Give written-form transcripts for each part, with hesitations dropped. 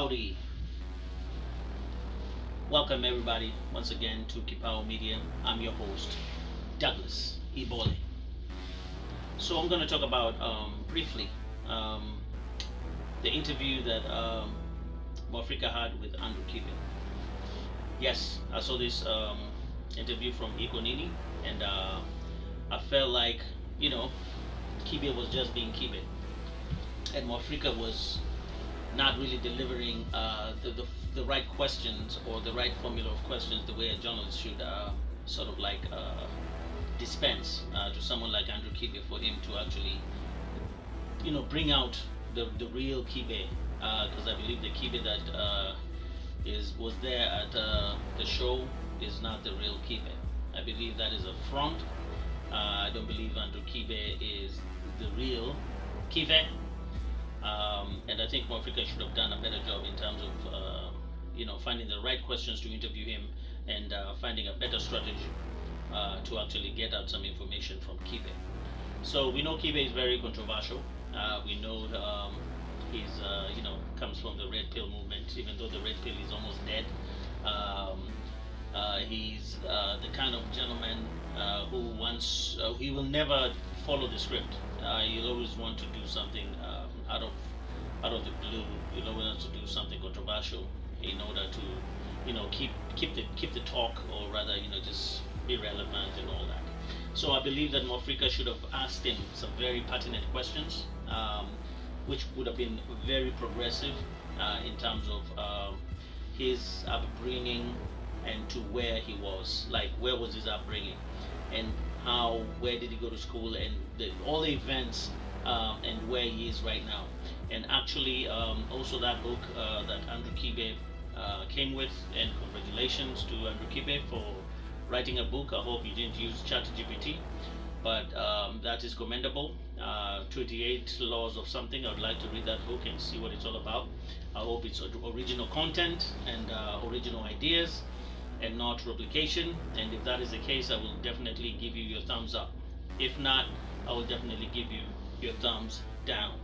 Howdy. Welcome everybody once again to KIFEE Media. I'm your host, Douglas Ibole. So I'm going to talk about briefly the interview that Africa had with Andrew Kibe. Yes, I saw this interview from IKO NINI, and I felt like, Kibe was just being Kibe, and Africa was not really delivering the right questions or the right formula of questions the way a journalist should dispense to someone like Andrew Kibe, for him to actually bring out the real Kibe, because I believe the Kibe that was there at the show is not the real Kibe. I believe that is a front. I don't believe Andrew Kibe is the real Kibe. And I think Africa should have done a better job in terms of finding the right questions to interview him, and finding a better strategy to actually get out some information from Kibe. So we know Kibe is very controversial. We know he's comes from the red pill movement, even though the red pill is almost dead. He's the kind of gentleman who he will never follow the script. He'll always want to do something out of the blue. He'll always want to do something controversial in order to keep the talk, or rather just be relevant and all that. So I believe that Africa should have asked him some very pertinent questions, which would have been very progressive in terms of his upbringing and to where he was. Like, where was his upbringing, and where did he go to school, and all the events, and where he is right now. And actually, also that book that Andrew Kibe came with, and congratulations to Andrew Kibe for writing a book. I hope you didn't use ChatGPT, but that is commendable. 28 laws of something. I would like to read that book and see what it's all about. I hope it's original content and original ideas, and not replication. And if that is the case, I will definitely give you your thumbs up. If not, I will definitely give you your thumbs down.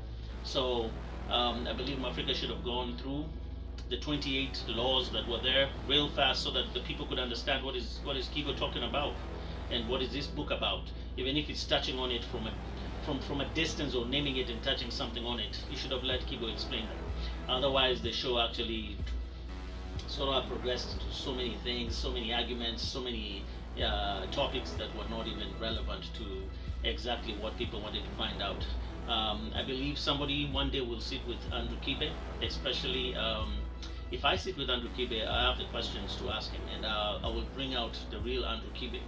So I believe Africa should have gone through the 28 laws that were there real fast, so that the people could understand what is Kibe talking about, and what is this book about. Even if it's touching on it from a distance, or naming it and touching something on it, you should have let Kibe explain that. Otherwise, the show actually sort of progressed into so many things, so many arguments, so many topics that were not even relevant to exactly what people wanted to find out. I believe somebody one day will sit with Andrew Kibe, especially if I sit with Andrew Kibe, I have the questions to ask him, and I will bring out the real Andrew Kibe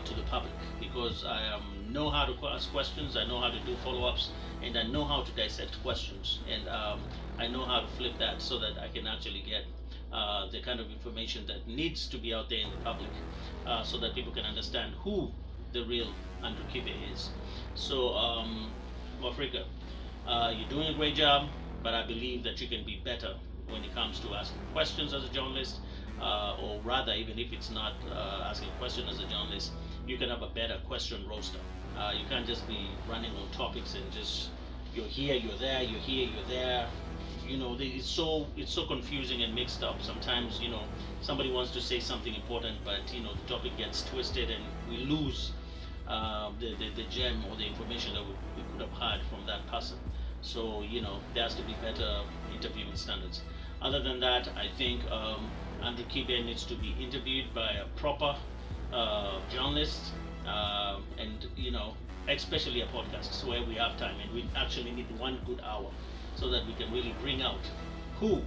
to the public, because I know how to ask questions, I know how to do follow-ups, and I know how to dissect questions, and I know how to flip that so that I can actually get the kind of information that needs to be out there in the public, so that people can understand who the real Andrew Kibe is. So Africa, you're doing a great job, but I believe that you can be better when it comes to asking questions as a journalist, or rather, even if it's not asking a question as a journalist, you can have a better question roster. You can't just be running on topics and just you're here, you're there, you're here, you're there. It's so confusing and mixed up. Sometimes somebody wants to say something important, but the topic gets twisted, and we lose the gem or the information that we could have had from that person. So there has to be better interviewing standards. Other than that, I think Andrew Kibe needs to be interviewed by a proper journalist, and especially a podcast where we have time, and we actually need 1 good hour, so that we can really bring out who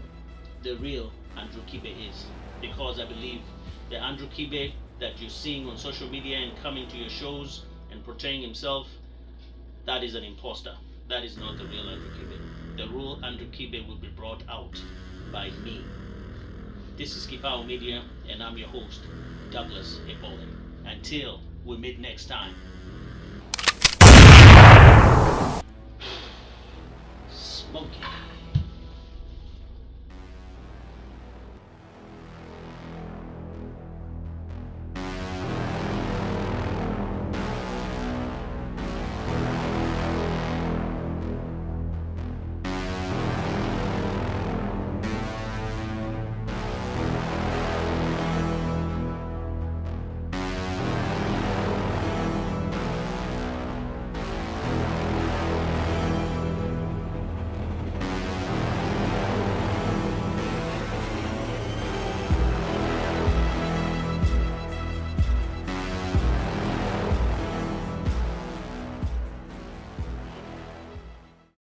the real Andrew Kibe is. Because I believe the Andrew Kibe that you're seeing on social media and coming to your shows and portraying himself, that is an imposter. That is not the real Andrew Kibe. The real Andrew Kibe will be brought out by me. This is KIFEE Media, and I'm your host, Douglas Ibole. Until we meet next time. Smoky.